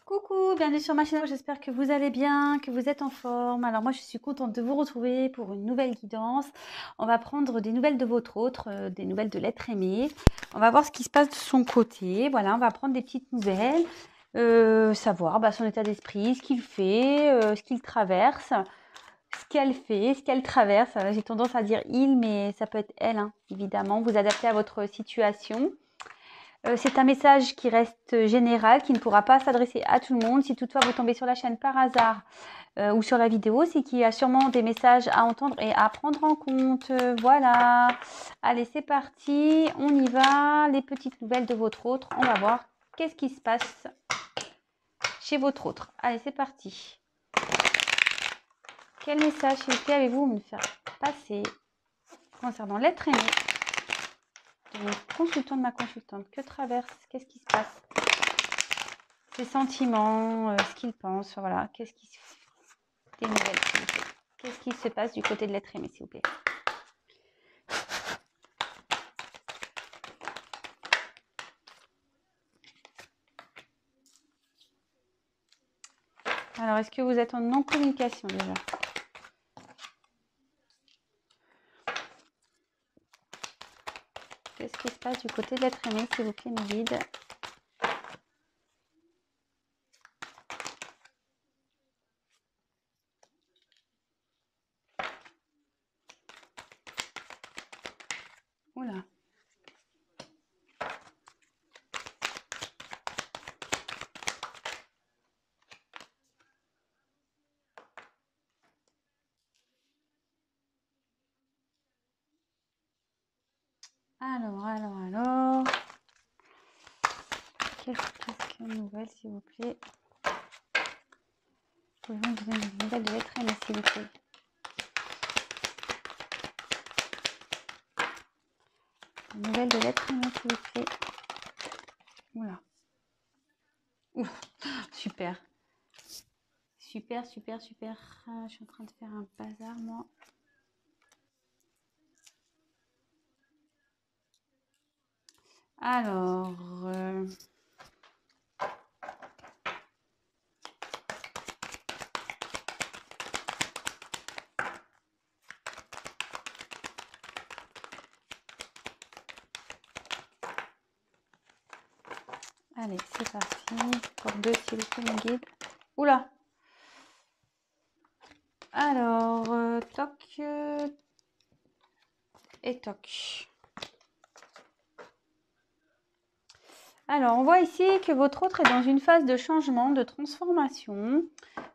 Coucou, bienvenue sur ma chaîne, j'espère que vous allez bien, que vous êtes en forme. Alors moi je suis contente de vous retrouver pour une nouvelle guidance. On va prendre des nouvelles de votre autre, des nouvelles de l'être aimé. On va voir ce qui se passe de son côté. Voilà, on va prendre des petites nouvelles, savoir son état d'esprit, ce qu'il fait, ce qu'il traverse, ce qu'elle fait, ce qu'elle traverse. J'ai tendance à dire il, mais ça peut être elle, hein, évidemment. Vous adaptez à votre situation. C'est un message qui reste général, qui ne pourra pas s'adresser à tout le monde. Si toutefois vous tombez sur la chaîne par hasard ou sur la vidéo, c'est qu'il y a sûrement des messages à entendre et à prendre en compte. Voilà. Allez, c'est parti. On y va. Les petites nouvelles de votre autre. On va voir qu'est-ce qui se passe chez votre autre. Allez, c'est parti. Quel message, s'il vous plaît, avez-vous me faire passer concernant l'être aimé de mon consultant, de ma consultante? Que traverse? Qu'est-ce qui se passe? Ses sentiments, ce qu'il pense, voilà. Qu'est-ce qui se... Des nouvelles, s'il vous plaît. Qu'est-ce qui se passe du côté de l'être aimé, s'il vous plaît? Alors, est-ce que vous êtes en non-communication déjà? Qu'est-ce qui se passe du côté de l'être aimé, s'il vous plaît, mes guides? Oula. Alors. Qu'est-ce qu'une nouvelle, s'il vous plaît? Pouvez-vous me donner une nouvelle de l'être aimé, s'il vous plaît? Une nouvelle de l'être aimé, s'il vous plaît. Oula. Ouf, super. Super. Je suis en train de faire un bazar, moi. Alors, allez, c'est parti. Pour deux, s'il vous plaît, mon guide. Oula. Alors, toc et toc. Alors, on voit ici que votre autre est dans une phase de changement, de transformation.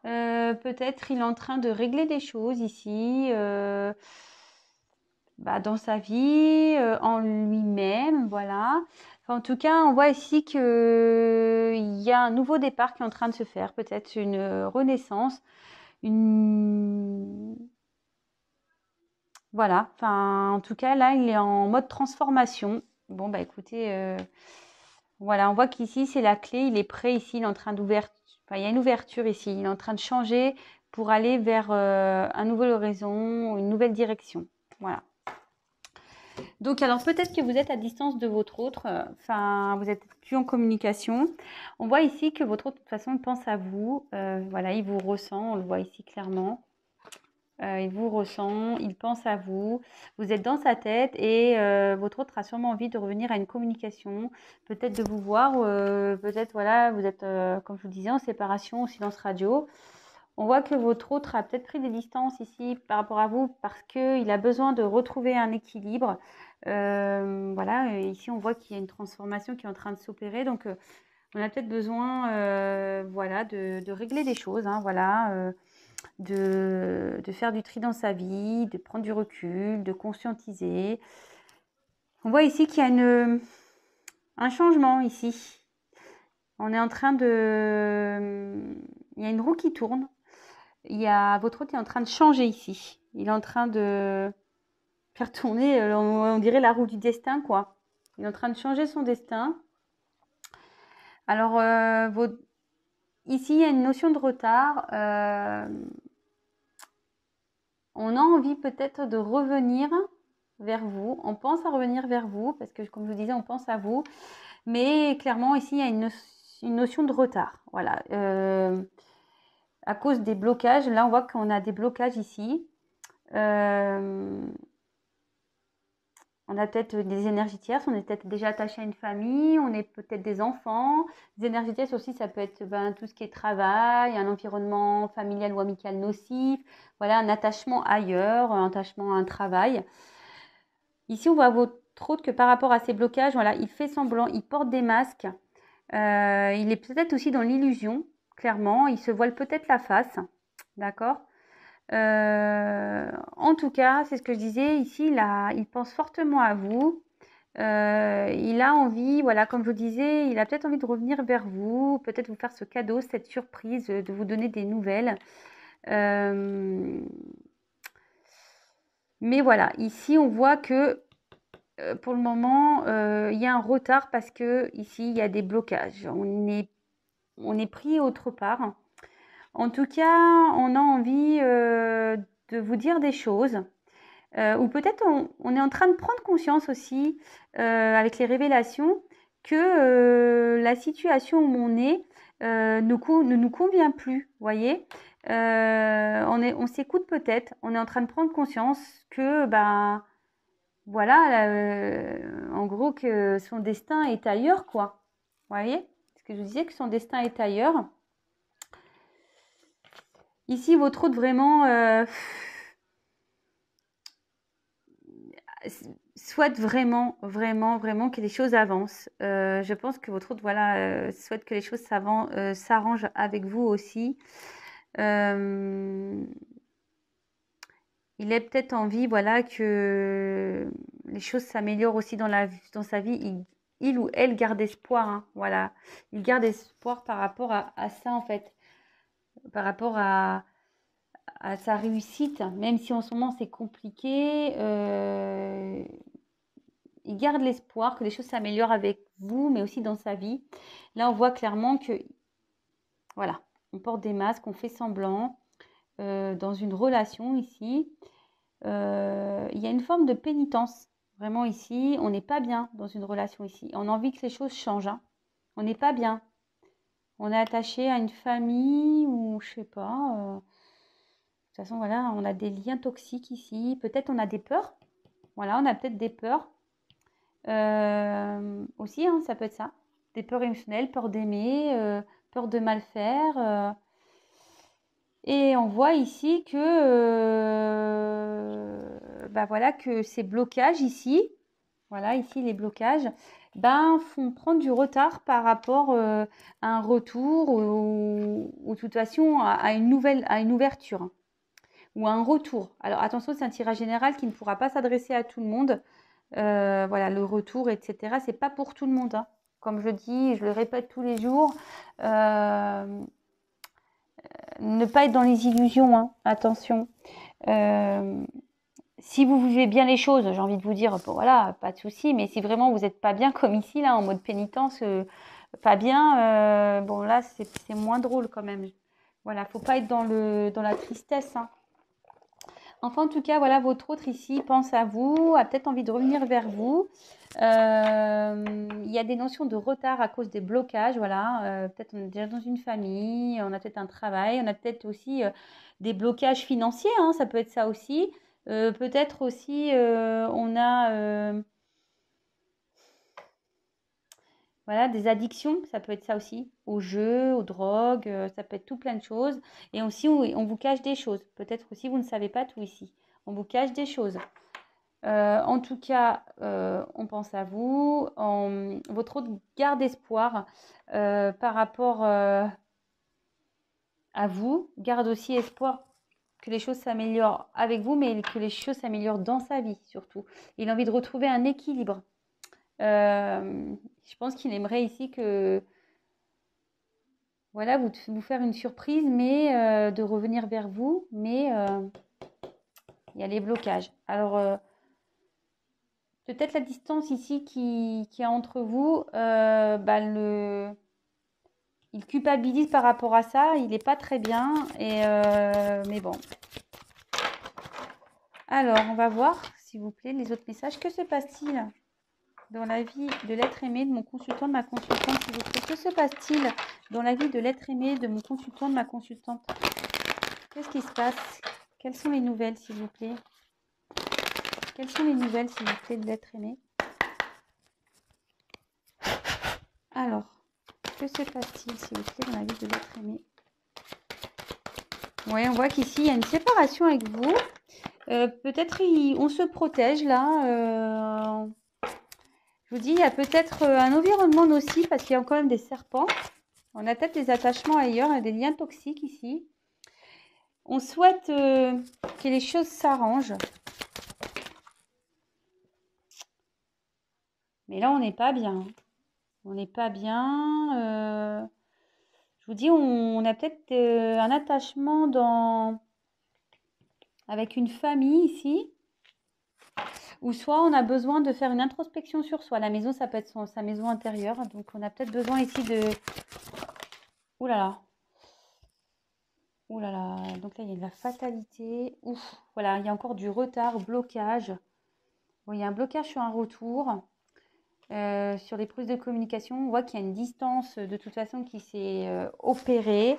Peut-être il est en train de régler des choses ici, dans sa vie, en lui-même, voilà. Enfin, en tout cas, on voit ici qu'il y a un nouveau départ qui est en train de se faire, peut-être une renaissance, une... Voilà, enfin, en tout cas, là, il est en mode transformation. Bon, écoutez, voilà, on voit qu'ici, c'est la clé, il est prêt ici, il est en train d'ouvrir, enfin, il y a une ouverture ici, il est en train de changer pour aller vers un nouvel horizon, une nouvelle direction. Voilà. Donc, alors, peut-être que vous êtes à distance de votre autre, enfin, vous êtes plus en communication. On voit ici que votre autre, de toute façon, pense à vous. Voilà, il vous ressent, on le voit ici clairement. Il vous ressent, il pense à vous, vous êtes dans sa tête et votre autre a sûrement envie de revenir à une communication, peut-être de vous voir, peut-être voilà, vous êtes, comme je vous disais, en séparation, au silence radio. On voit que votre autre a peut-être pris des distances ici par rapport à vous parce qu'il a besoin de retrouver un équilibre. Voilà, ici on voit qu'il y a une transformation qui est en train de s'opérer, donc on a peut-être besoin voilà, de régler des choses, hein, voilà. De faire du tri dans sa vie, de prendre du recul, de conscientiser. On voit ici qu'il y a un changement ici. On est en train de... Il y a une roue qui tourne. Votre hôte est en train de changer ici. Il est en train de faire tourner, on dirait la roue du destin, quoi. Il est en train de changer son destin. Alors, ici, il y a une notion de retard. On a envie peut-être de revenir vers vous. On pense à revenir vers vous parce que, comme je vous disais, on pense à vous. Mais clairement, ici, il y a une une notion de retard. Voilà. À cause des blocages, là, on voit qu'on a des blocages ici. On a peut-être des énergies tierces, on est peut-être déjà attaché à une famille, on est peut-être des enfants. Les énergies tierces aussi, ça peut être tout ce qui est travail, un environnement familial ou amical nocif, voilà, un attachement ailleurs, un attachement à un travail. Ici, on voit votre autre que par rapport à ces blocages, voilà, il fait semblant, il porte des masques, il est peut-être aussi dans l'illusion, clairement, il se voile peut-être la face, d'accord? En tout cas, c'est ce que je disais ici, il pense fortement à vous. Il a envie, voilà, comme je vous disais, il a peut-être envie de revenir vers vous, peut-être vous faire ce cadeau, cette surprise, de vous donner des nouvelles. Mais voilà, ici, on voit que pour le moment, il y a un retard parce que ici, il y a des blocages. On est pris autre part. En tout cas, on a envie de vous dire des choses. Ou peut-être on est en train de prendre conscience aussi, avec les révélations, que la situation où on est ne nous convient plus, voyez. On s'écoute peut-être, on est en train de prendre conscience que, ben, voilà, en gros, que son destin est ailleurs, quoi. Vous voyez? Ce que je vous disais, que son destin est ailleurs. Ici, votre hôte vraiment souhaite vraiment, vraiment, vraiment que les choses avancent. Je pense que votre hôte, voilà, souhaite que les choses s'arrangent avec vous aussi. Il a peut-être envie, voilà, que les choses s'améliorent aussi dans sa vie. Il ou elle garde espoir, hein, voilà. Il garde espoir par rapport à ça, en fait. Par rapport à sa réussite, même si en ce moment c'est compliqué. Il garde l'espoir que les choses s'améliorent avec vous, mais aussi dans sa vie. Là, on voit clairement que, voilà, on porte des masques, on fait semblant dans une relation ici. Il y a une forme de pénitence, vraiment ici. On n'est pas bien dans une relation ici. On a envie que les choses changent, hein. On n'est pas bien. On est attaché à une famille ou je sais pas. De toute façon, voilà, on a des liens toxiques ici. Peut-être on a des peurs. Voilà, on a peut-être des peurs. Aussi, hein, ça peut être ça. Des peurs émotionnelles, peur d'aimer, peur de mal faire. Et on voit ici que, bah voilà, que ces blocages ici, voilà, ici les blocages, ben, font prendre du retard par rapport à un retour ou de toute façon à une ouverture, hein, ou à un retour. Alors attention, c'est un tirage général qui ne pourra pas s'adresser à tout le monde. Voilà, le retour, etc. C'est pas pour tout le monde, hein. Comme je dis, je le répète tous les jours, ne pas être dans les illusions, hein. Attention. Si vous vivez bien les choses, j'ai envie de vous dire, bon, voilà, pas de souci, mais si vraiment vous n'êtes pas bien comme ici, là, en mode pénitence, pas bien, bon, là, c'est moins drôle quand même. Voilà, faut pas être dans la tristesse, hein. Enfin, en tout cas, voilà, votre autre ici pense à vous, a peut-être envie de revenir vers vous. Il y a des notions de retard à cause des blocages, voilà. Peut-être on est déjà dans une famille, on a peut-être un travail, on a peut-être aussi des blocages financiers, hein, ça peut être ça aussi. Peut-être aussi on a voilà, des addictions, ça peut être ça aussi, aux jeux, aux drogues, ça peut être tout plein de choses. Et aussi, on vous cache des choses. Peut-être aussi, vous ne savez pas tout ici. On vous cache des choses. En tout cas, on pense à vous. Votre autre garde espoir par rapport à vous. Garde aussi espoir que les choses s'améliorent avec vous, mais que les choses s'améliorent dans sa vie surtout. Il a envie de retrouver un équilibre. Je pense qu'il aimerait ici que, voilà, vous faire une surprise, mais de revenir vers vous, mais il y a les blocages. Alors, peut-être la distance ici qui est entre vous, bah, il culpabilise par rapport à ça, il n'est pas très bien, mais bon. Alors, on va voir, s'il vous plaît, les autres messages. Que se passe-t-il? dans la vie de l'être aimé de mon consultant, de ma consultante, s'il vous plaît? Que se passe-t-il dans la vie de l'être aimé de mon consultant, de ma consultante? Qu'est-ce qui se passe? Quelles sont les nouvelles, s'il vous plaît? Quelles sont les nouvelles, s'il vous plaît, de l'être aimé? Alors, que se passe-t-il, s'il vous plaît, dans la vie de l'être aimé? Oui, on voit qu'ici, il y a une séparation avec vous. Peut-être on se protège là. Je vous dis, il y a peut-être un environnement nocif parce qu'il y a quand même des serpents. On a peut-être des attachements ailleurs, et des liens toxiques ici. On souhaite que les choses s'arrangent. Mais là, on n'est pas bien. On n'est pas bien. Je vous dis, on a peut-être un attachement avec une famille ici. Ou soit on a besoin de faire une introspection sur soi. La maison, ça peut être sa maison intérieure. Donc, on a peut-être besoin ici de... Ouh là là. Ouh là là. Donc là, il y a de la fatalité. Ouf. Voilà, il y a encore du retard, blocage. Bon, il y a un blocage sur un retour. Sur les prises de communication, on voit qu'il y a une distance de toute façon qui s'est opérée.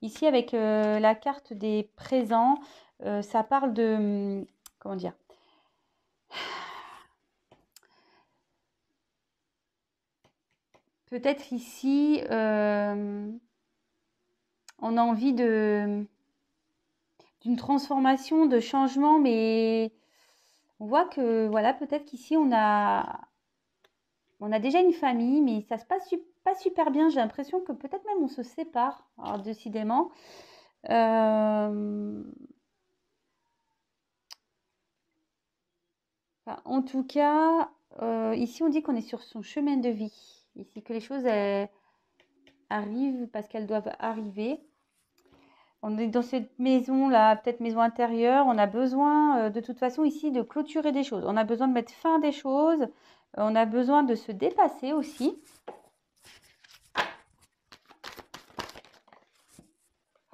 Ici, avec la carte des présents, ça parle de... Comment dire? Peut-être ici, on a envie d'une transformation, de changement, mais on voit que, voilà, peut-être qu'ici, on a déjà une famille, mais ça se passe pas super bien. J'ai l'impression que peut-être même on se sépare, alors, décidément. Enfin, en tout cas, ici, on dit qu'on est sur son chemin de vie. Ici, que les choses arrivent parce qu'elles doivent arriver. On est dans cette maison-là, peut-être maison intérieure. On a besoin, de toute façon, ici, de clôturer des choses. On a besoin de mettre fin à des choses. On a besoin de se dépasser aussi.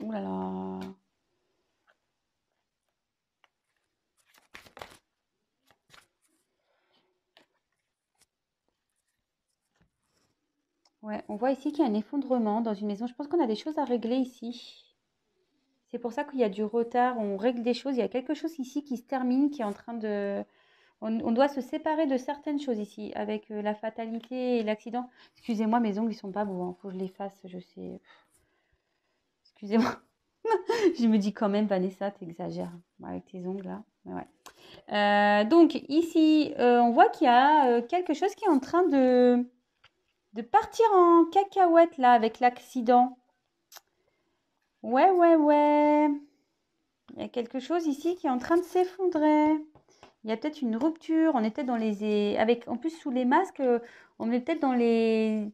Ouh là là. Ouais, on voit ici qu'il y a un effondrement dans une maison. Je pense qu'on a des choses à régler ici. C'est pour ça qu'il y a du retard. On règle des choses. Il y a quelque chose ici qui se termine, qui est en train de... On doit se séparer de certaines choses ici, avec la fatalité et l'accident. Excusez-moi, mes ongles, ils sont pas beaux. Faut que je les fasse, je sais. Excusez-moi. Je me dis quand même, Vanessa, t'exagères avec tes ongles là. Mais ouais. Donc ici, on voit qu'il y a quelque chose qui est en train de partir en cacahuète là avec l'accident. Ouais, ouais, ouais. Il y a quelque chose ici qui est en train de s'effondrer. Il y a peut-être une rupture. On était dans les... En plus, sous les masques, on est peut-être dans les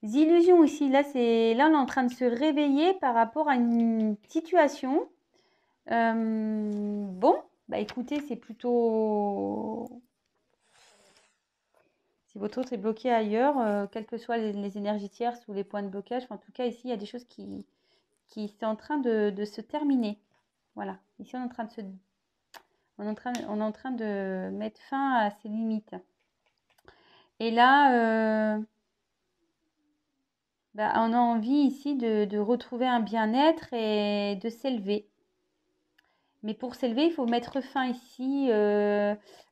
illusions ici. Là, on est en train de se réveiller par rapport à une situation. Bon, bah écoutez, c'est plutôt... Si votre autre est bloqué ailleurs, quelles que soient les énergies tierces ou les points de blocage, en tout cas, ici, il y a des choses qui sont en train de se terminer. Voilà. Ici, on est en train de mettre fin à ces limites. Et là, on a envie ici de retrouver un bien-être et de s'élever. Mais pour s'élever, il faut mettre fin ici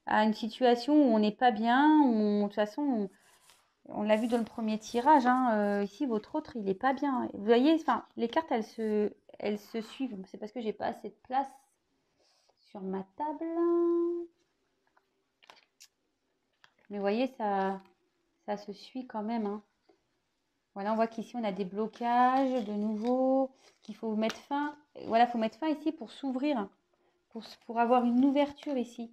à une situation où on n'est pas bien. De toute façon, on l'a vu dans le premier tirage. Ici, votre autre, il n'est pas bien. Vous voyez, enfin, les cartes, elles se suivent. C'est parce que j'ai pas assez de place sur ma table. Mais vous voyez, ça se suit quand même. Hein. Voilà, on voit qu'ici, on a des blocages de nouveau, qu'il faut mettre fin. Voilà, il faut mettre fin ici pour s'ouvrir, pour avoir une ouverture ici.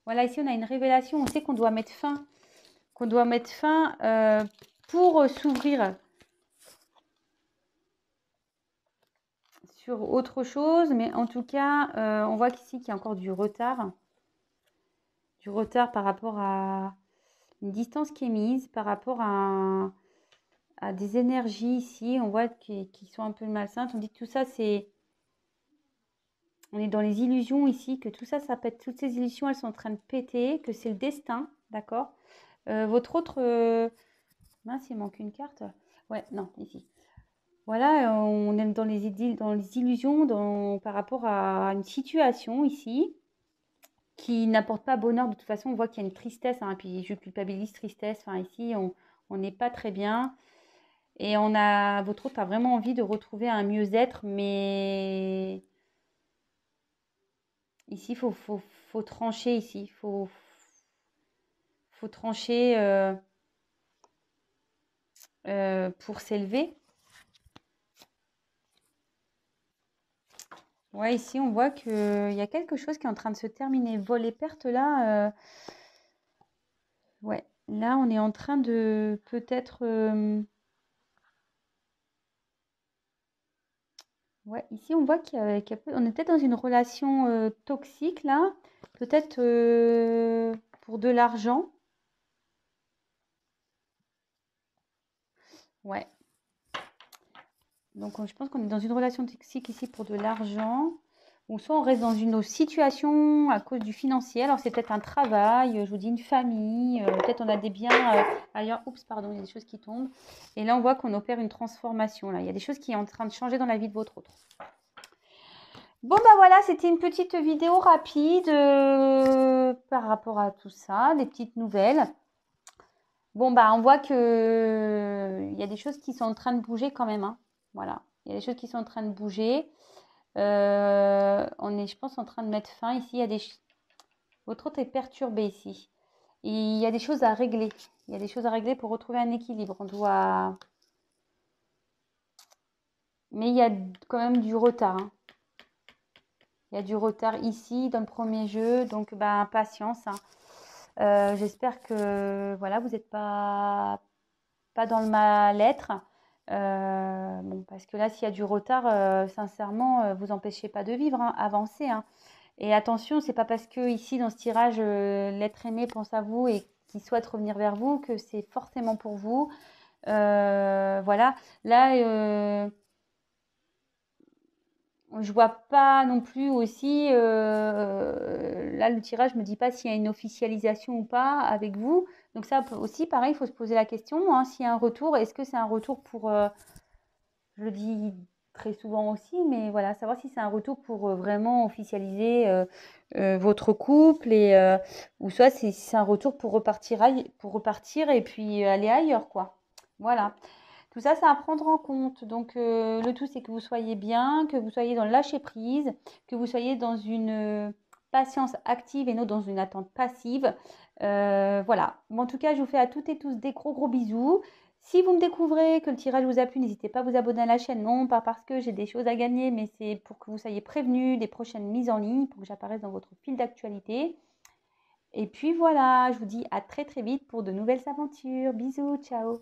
Voilà, ici, on a une révélation. On sait qu'on doit mettre fin, pour s'ouvrir sur autre chose. Mais en tout cas, on voit qu'ici, qu'il y a encore du retard. Du retard par rapport à une distance qui est mise, par rapport à des énergies ici. On voit qui sont un peu malsaines. On dit que tout ça, c'est On est dans les illusions ici, que tout ça, ça pète. Toutes ces illusions, elles sont en train de péter, que c'est le destin, d'accord? Votre autre... mince, il manque une carte. Ouais, non, ici. Voilà, on est dans les illusions par rapport à une situation ici qui n'apporte pas bonheur. De toute façon, on voit qu'il y a une tristesse, hein, puis je culpabilise, tristesse. Enfin, ici, on n'est pas très bien. Et votre hôte a vraiment envie de retrouver un mieux-être, mais ici, faut trancher ici. Faut trancher pour s'élever. Ouais, ici, on voit qu'il y a quelque chose qui est en train de se terminer. Vol et perte, là, ouais. Là, on est en train de peut-être... ouais, ici, on voit on est peut-être dans une relation toxique, là. Peut-être pour de l'argent. Ouais. Donc, je pense qu'on est dans une relation toxique ici pour de l'argent. Ou soit on reste dans une autre situation à cause du financier. Alors, c'est peut-être un travail, je vous dis une famille. Peut-être on a des biens ailleurs. Oups, pardon, il y a des choses qui tombent. Et là, on voit qu'on opère une transformation. Là, il y a des choses qui sont en train de changer dans la vie de votre autre. Bon, bah voilà, c'était une petite vidéo rapide par rapport à tout ça, des petites nouvelles. Bon, bah on voit que il y a des choses qui sont en train de bouger quand même, hein. Voilà, il y a des choses qui sont en train de bouger. On est, je pense, en train de mettre fin ici. Votre autre est perturbé ici. Et il y a des choses à régler. Il y a des choses à régler pour retrouver un équilibre. On doit... Mais il y a quand même du retard, hein. Il y a du retard ici dans le premier jeu. Donc, bah, patience, hein. J'espère que voilà, vous n'êtes pas dans le mal-être. Bon, parce que là, s'il y a du retard, sincèrement, vous empêchez pas de vivre, hein, avancez, hein. Et attention, c'est pas parce que ici dans ce tirage, l'être aimé pense à vous et qu'il souhaite revenir vers vous que c'est forcément pour vous. Voilà. Là, je vois pas non plus aussi. Là, le tirage me dit pas s'il y a une officialisation ou pas avec vous. Donc ça aussi, pareil, il faut se poser la question, hein, s'il y a un retour, est-ce que c'est un retour pour je le dis très souvent aussi, mais voilà, savoir si c'est un retour pour vraiment officialiser votre couple ou soit si c'est un retour pour repartir et puis aller ailleurs, quoi. Voilà. Tout ça, c'est à prendre en compte. Donc, le tout, c'est que vous soyez bien, que vous soyez dans le lâcher prise, que vous soyez dans une patience active et non dans une attente passive. Voilà. Bon, en tout cas, je vous fais à toutes et tous des gros gros bisous. Si vous me découvrez que le tirage vous a plu, n'hésitez pas à vous abonner à la chaîne. Non, pas parce que j'ai des choses à gagner, mais c'est pour que vous soyez prévenus des prochaines mises en ligne, pour que j'apparaisse dans votre fil d'actualité. Et puis voilà, je vous dis à très très vite pour de nouvelles aventures. Bisous, ciao.